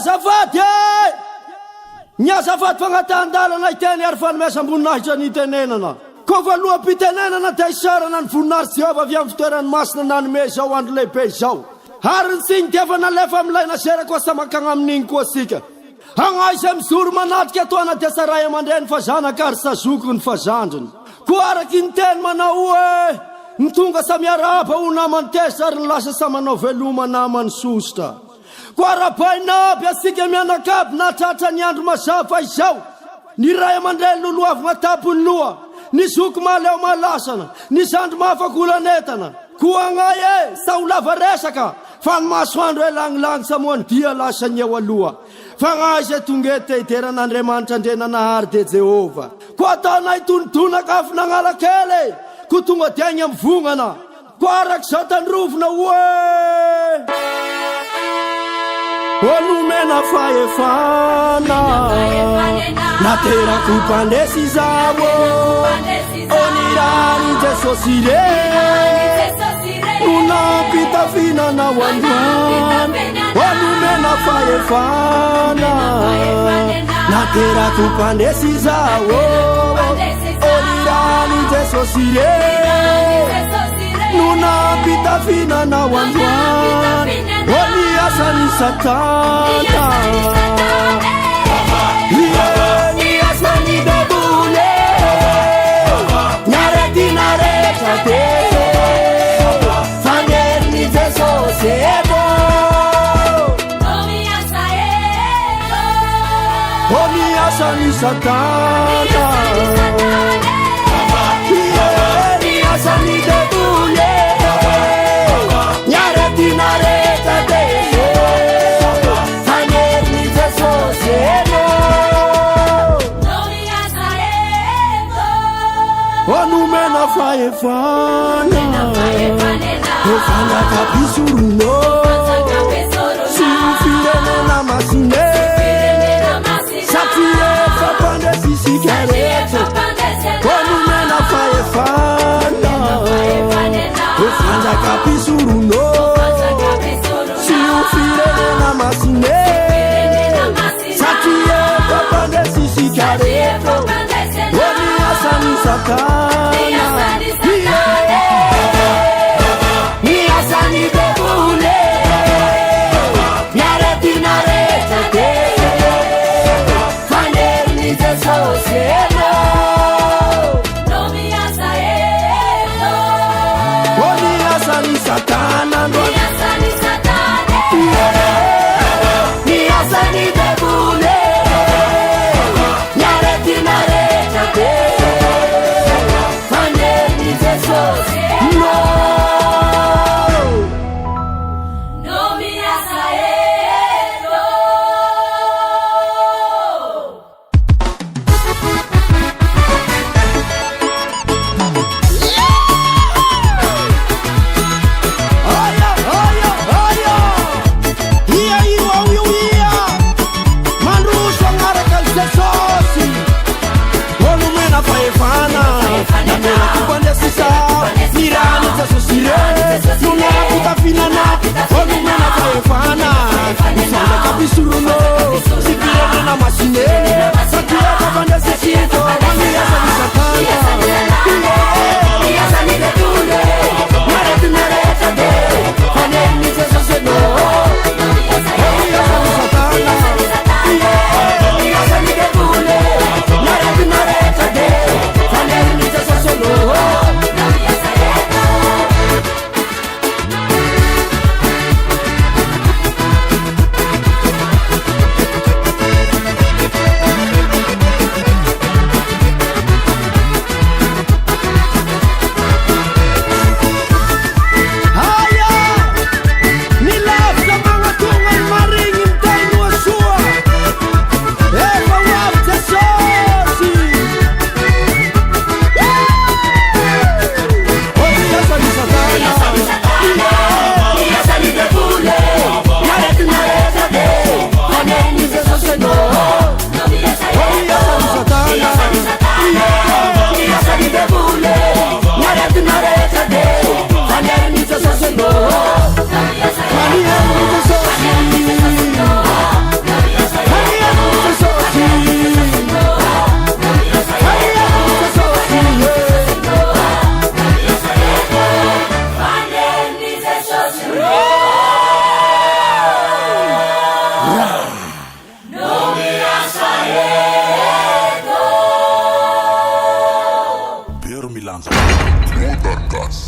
azafady ny azafady fagnatandalana iteny ary fanomesa amboninahitra ny tenenana ko voaloham-pitenenana dia isarana ny voninahitsy Jehovah avy amin'ny fitoerany masina nanome zao andro lehibe izao ary ny tsiny dia efa nalefa amilaina sera koa samakagna amin'igny koa sika hagnaisa mizoro manatrika atoana dia saray aman-dreny fa zanaka ary sazoko ny fazandriny ko araky ny teny manao hoe ny tonga samiaraba ho namany tesa ary ny lasa samanao veloma namany sosotra ko arabaina aby asika mianakaby natratra ny andro mazava izao ny ray aman-dreny loloavagna tapony loha ny zoko maleo malasana ny zandro mahafakolanetana ko agnay sa ho lava resaka fa ny masoandro elagnilangy samoany dia lasa ny eo aloha fa gnay tonga teiteran'Andriamanitra ndrenanahary de Jehova ko ataonay tonodonaka afy nagnala kely ko tonga dia agny amin'ny vongana ko araky zao tandrovona hoe olomena fahefana naterako mpandesy izao onirany Jesosy re nonampitafinana ho androany olomena fahefana naterako mpandesy izao onirany Jesosy re nonampitafinana ho androany Niasani satana niasani debule nyareti nareta te fangerni Jesús ego niasani satana niasani debule nyareti nareta te onumena faefana efana kapisuruno sifirenena masine sapie fapande sisikerete onumena faefana efana kapisuruno sifirenena masine sapie fapande sisikerete oniasani satana niasani debule nyareti nareta te fangerni Jesús ego oniasani satana niasani debule nyareti nareta te Gas.